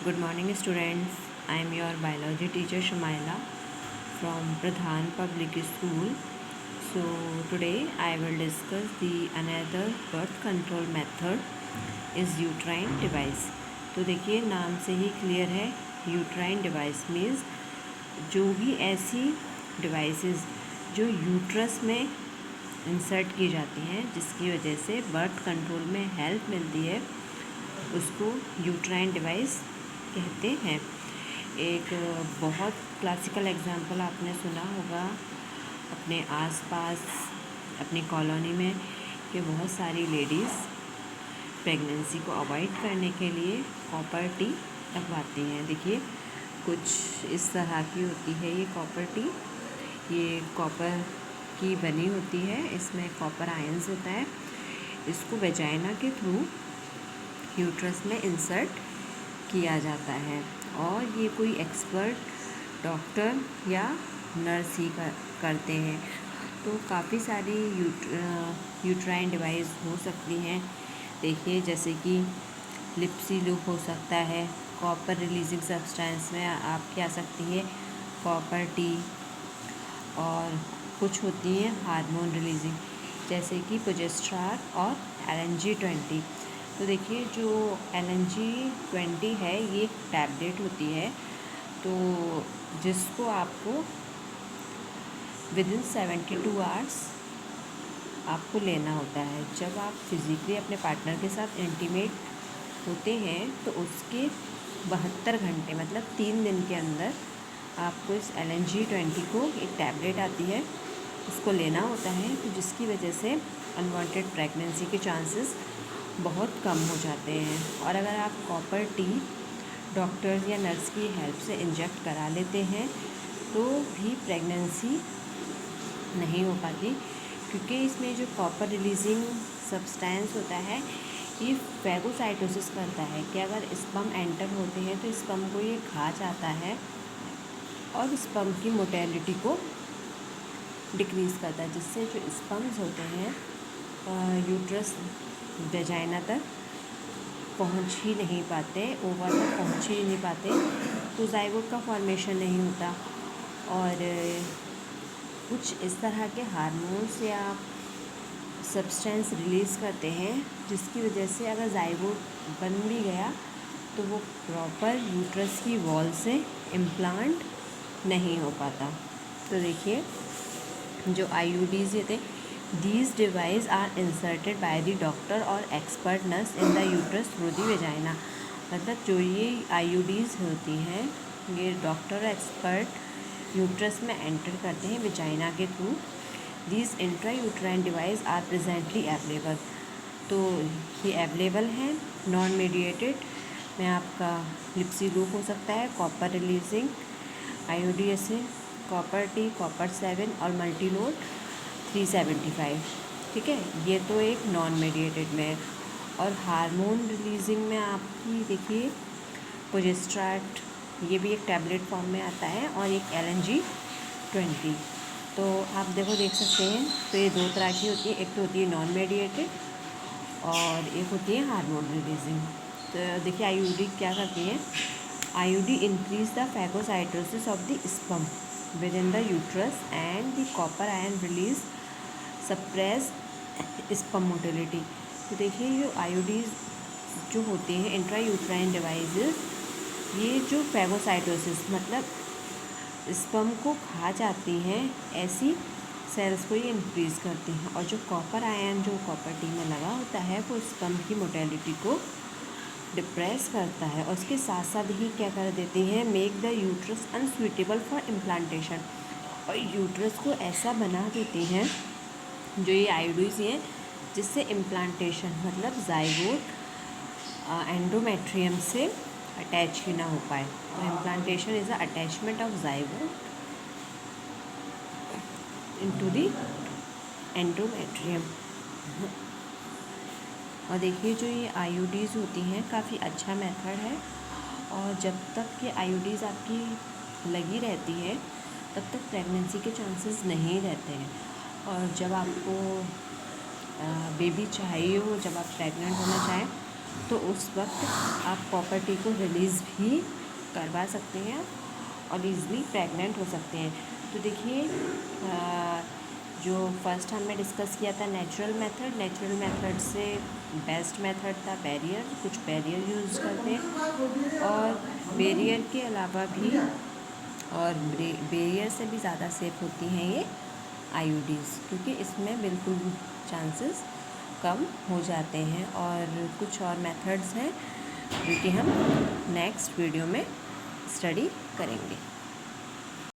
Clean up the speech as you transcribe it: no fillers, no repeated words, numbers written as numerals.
Good morning, students. I am your biology teacher Shumaila from Pradhan Public School. So today I will discuss the another birth control method is uterine device. तो देखिए नाम से ही clear है, uterine device means जो भी ऐसी devices जो uterus में इंसर्ट की जाती हैं जिसकी वजह से बर्थ कंट्रोल में हेल्प मिलती है उसको यूट्राइन डिवाइस कहते हैं। एक बहुत क्लासिकल एग्जांपल आपने सुना होगा अपने आसपास अपनी कॉलोनी में कि बहुत सारी लेडीज़ प्रेगनेंसी को अवॉइड करने के लिए कॉपर टी लगवाती हैं। देखिए कुछ इस तरह की होती है ये कॉपर टी। ये कॉपर की बनी होती है, इसमें कॉपर आयंस होता है। इसको वेजाइना के थ्रू यूट्रस में इंसर्ट किया जाता है और ये कोई एक्सपर्ट डॉक्टर या नर्स ही करते हैं। तो काफ़ी सारी यूट्राइन डिवाइस हो सकती हैं। देखिए जैसे कि लिप्सी लूप हो सकता है, कॉपर रिलीजिंग सब्सटेंस में आपकी आ सकती है कॉपर टी, और कुछ होती हैं हार्मोन रिलीजिंग जैसे कि प्रोजेस्टेरॉन और LNG-20। तो देखिए जो LNG-20 है ये टैबलेट होती है, तो जिसको आपको विदिन 72 आवर्स आपको लेना होता है। जब आप फिज़िकली अपने पार्टनर के साथ इंटीमेट होते हैं तो उसके 72 घंटे मतलब 3 दिन के अंदर आपको इस LNG-20 को एक टैबलेट आती है उसको लेना होता है, तो जिसकी वजह से अनवांटेड प्रेगनेंसी के चांसेस बहुत कम हो जाते हैं। और अगर आप कॉपर टी डॉक्टर्स या नर्स की हेल्प से इंजेक्ट करा लेते हैं तो भी प्रेगनेंसी नहीं हो पाती, क्योंकि इसमें जो कॉपर रिलीजिंग सब्सटेंस होता है ये फैगोसाइटोसिस करता है कि अगर स्पर्म एंटर होते हैं तो स्पर्म को ये खा जाता है और स्पर्म की मोटेलिटी को डिक्रीज़ करता है, जिससे जो स्पर्म्स होते हैं यूट्रस वेजाइना तक पहुंच ही नहीं पाते, ओवा तक पहुंच ही नहीं पाते, तो जाइगोट का फॉर्मेशन नहीं होता। और कुछ इस तरह के हार्मोन्स या सब्सटेंस रिलीज़ करते हैं जिसकी वजह से अगर जाइगोट बन भी गया तो वो प्रॉपर यूट्रस की वॉल से इम्प्लांट नहीं हो पाता। तो देखिए जो IUDs ये थे, these devices are inserted by the doctor or expert nurse in the uterus through the vagina। मतलब जो ये IUDs होती हैं ये डॉक्टर एक्सपर्ट यूट्रस में एंटर करते हैं वेजाइना के through. these intrauterine devices are presently available। तो ये अवेलेबल हैं नॉन मेडिएटेड में। आपका लिप्सी लूप हो सकता है, कॉपर रिलीजिंग IUD से कॉपर टी, कॉपर 7 और मल्टीलोड 375। ठीक है, ये तो एक नॉन मेडिएटेड में है। और हार्मोन रिलीजिंग में आपकी देखिए प्रोजेस्टेरॉन ये भी एक टैबलेट फॉर्म में आता है और एक LNG-20। तो आप देख सकते हैं तो ये दो तरह की होती है, एक तो होती है नॉन मेडिएटेड और एक होती है हार्मोन रिलीजिंग। तो देखिए IUD क्या करती है, IUD increase the phagocytosis of the sperm with in the uterus and the copper ion release suppress sperm motility. तो देखिए जो IUDs जो होते हैं इंट्रा यूट्राइन डिवाइसेस, ये जो फैगोसाइटोसिस मतलब स्पर्म को खा जाती हैं ऐसी सेल्स को ये इंक्रीज़ करती हैं, और जो कॉपर आयन जो कॉपर टी में लगा होता है वो स्पर्म की मोटेलिटी को डिप्रेस करता है, और उसके साथ साथ ही क्या कर देती हैं, make the uterus unsuitable for implantation. और यूट्रस को ऐसा बना देती हैं जो ये IUDs हैं जिससे इम्प्लांटेशन मतलब जाइगोट एंडोमेट्रियम से अटैच ही ना हो पाए। तो implantation is the attachment of zygote into the endometrium. और देखिए जो ये IUDs होती हैं काफ़ी अच्छा मेथड है, और जब तक ये IUDs आपकी लगी रहती है तब तक प्रेगनेंसी के चांसेस नहीं रहते हैं। और जब आपको बेबी चाहिए हो, जब आप प्रेग्नेंट होना चाहें तो उस वक्त आप प्रॉपर्टी को रिलीज़ भी करवा सकते हैं और ईज़िली प्रेग्नेंट हो सकते हैं। तो देखिए, जो फर्स्ट हमने डिस्कस किया था नेचुरल मेथड से बेस्ट मेथड था बैरियर, कुछ बैरियर यूज़ करते हैं और बैरियर के अलावा भी और बैरियर से भी ज़्यादा सेफ होती हैं ये आईयूडीज़, क्योंकि इसमें बिल्कुल चांसेस कम हो जाते हैं। और कुछ और मेथड्स हैं जो कि हम नेक्स्ट वीडियो में स्टडी करेंगे।